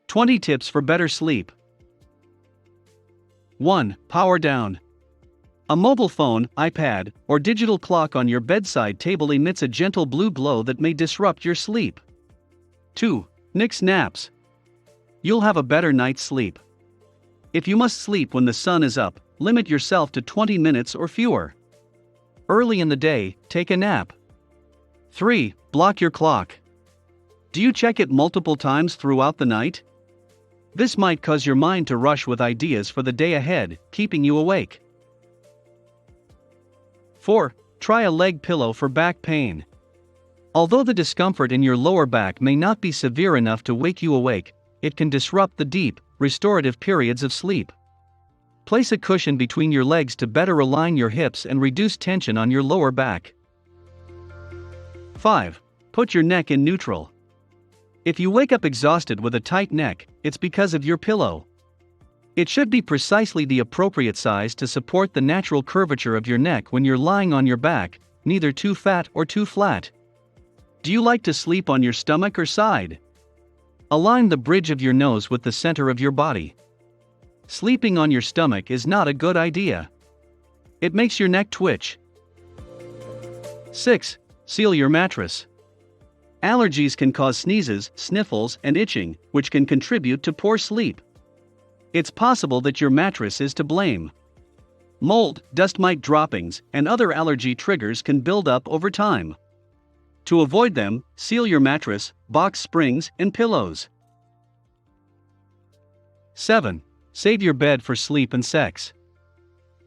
20 tips for better sleep. 1. Power down. A mobile phone, iPad, or digital clock on your bedside table emits a gentle blue glow that may disrupt your sleep. 2. Nix Naps. You'll have a better night's sleep. If you must sleep when the sun is up, limit yourself to 20 minutes or fewer. Early in the day, take a nap. 3. Block your clock. Do you check it multiple times throughout the night? This might cause your mind to rush with ideas for the day ahead, keeping you awake. 4. Try a leg pillow for back pain. Although the discomfort in your lower back may not be severe enough to wake you awake, it can disrupt the deep, restorative periods of sleep. Place a cushion between your legs to better align your hips and reduce tension on your lower back. 5. Put your neck in neutral. If you wake up exhausted with a tight neck, it's because of your pillow. It should be precisely the appropriate size to support the natural curvature of your neck when you're lying on your back, neither too fat or too flat. Do you like to sleep on your stomach or side? Align the bridge of your nose with the center of your body. Sleeping on your stomach is not a good idea. It makes your neck twitch. 6. Seal your mattress. Allergies can cause sneezes, sniffles, and itching, which can contribute to poor sleep. It's possible that your mattress is to blame. Mold, dust mite droppings, and other allergy triggers can build up over time. To avoid them, seal your mattress, box springs, and pillows. 7. Save your bed for sleep and sex.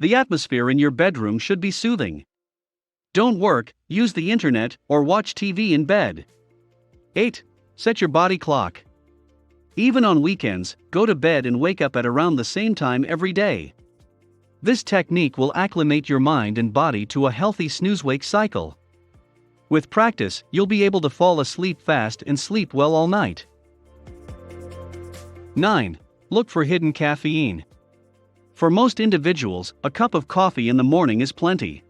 The atmosphere in your bedroom should be soothing. Don't work, use the internet, or watch TV in bed. 8. Set your body clock. Even on weekends, go to bed and wake up at around the same time every day. This technique will acclimate your mind and body to a healthy snooze-wake cycle. With practice, you'll be able to fall asleep fast and sleep well all night. 9. Look for hidden caffeine. For most individuals, a cup of coffee in the morning is plenty.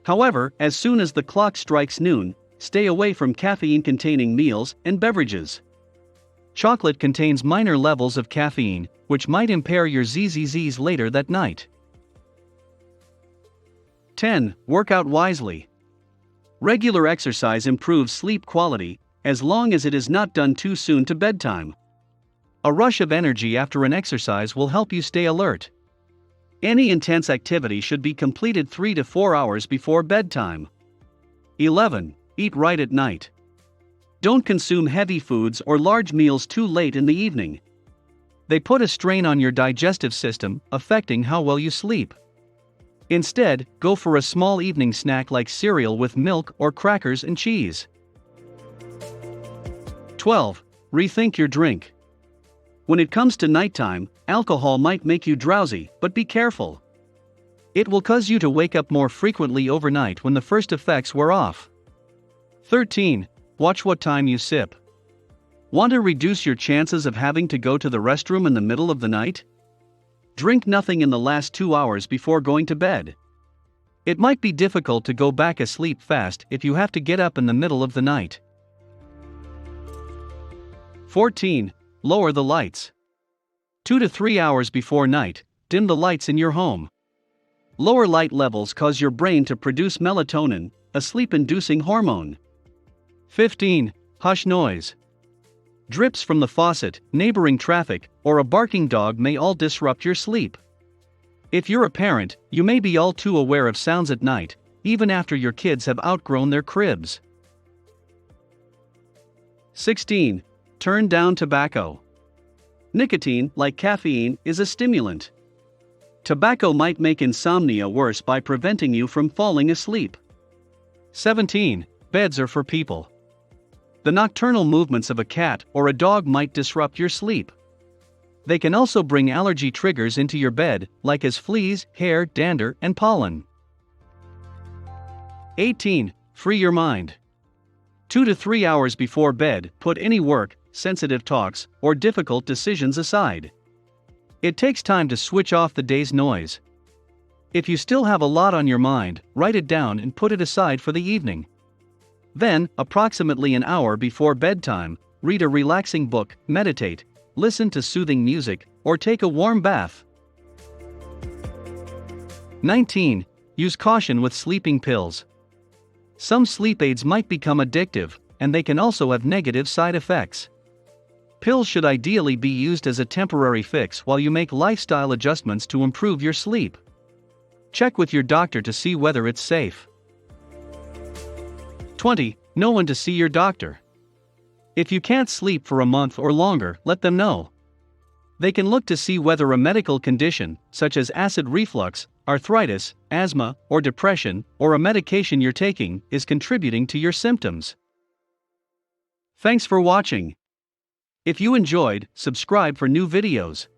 However, as soon as the clock strikes noon, stay away from caffeine-containing meals and beverages. Chocolate contains minor levels of caffeine, which might impair your ZZZs later that night. 10. Work out wisely. Regular exercise improves sleep quality, as long as it is not done too soon to bedtime. A rush of energy after an exercise will help you stay alert. Any intense activity should be completed 3 to 4 hours before bedtime. 11. Eat right at night. Don't consume heavy foods or large meals too late in the evening. They put a strain on your digestive system, affecting how well you sleep. Instead, go for a small evening snack like cereal with milk or crackers and cheese. 12. Rethink your drink. When it comes to nighttime, alcohol might make you drowsy, but be careful. It will cause you to wake up more frequently overnight when the first effects wear off. 13. Watch what time you sip. Want to reduce your chances of having to go to the restroom in the middle of the night? Drink nothing in the last 2 hours before going to bed. It might be difficult to go back asleep fast if you have to get up in the middle of the night. 14. Lower the lights. 2 to 3 hours before night, dim the lights in your home. Lower light levels cause your brain to produce melatonin, a sleep-inducing hormone. 15. Hush noise. Drips from the faucet, neighboring traffic, or a barking dog may all disrupt your sleep. If you're a parent, you may be all too aware of sounds at night, even after your kids have outgrown their cribs. 16. Turn down tobacco. Nicotine, like caffeine, is a stimulant. Tobacco might make insomnia worse by preventing you from falling asleep. 17. Beds are for people. The nocturnal movements of a cat or a dog might disrupt your sleep. They can also bring allergy triggers into your bed, like as fleas, hair, dander, and pollen. 18. Free your mind. 2 to 3 hours before bed, put any work, sensitive talks, or difficult decisions aside. It takes time to switch off the day's noise. If you still have a lot on your mind, write it down and put it aside for the evening. Then, approximately an hour before bedtime, read a relaxing book, meditate, listen to soothing music, or take a warm bath. 19. Use caution with sleeping pills. Some sleep aids might become addictive, and they can also have negative side effects. Pills should ideally be used as a temporary fix while you make lifestyle adjustments to improve your sleep. Check with your doctor to see whether it's safe. 20. Know when to see your doctor. If you can't sleep for a month or longer, let them know. They can look to see whether a medical condition, such as acid reflux, arthritis, asthma, or depression, or a medication you're taking, is contributing to your symptoms. Thanks for watching. If you enjoyed, subscribe for new videos.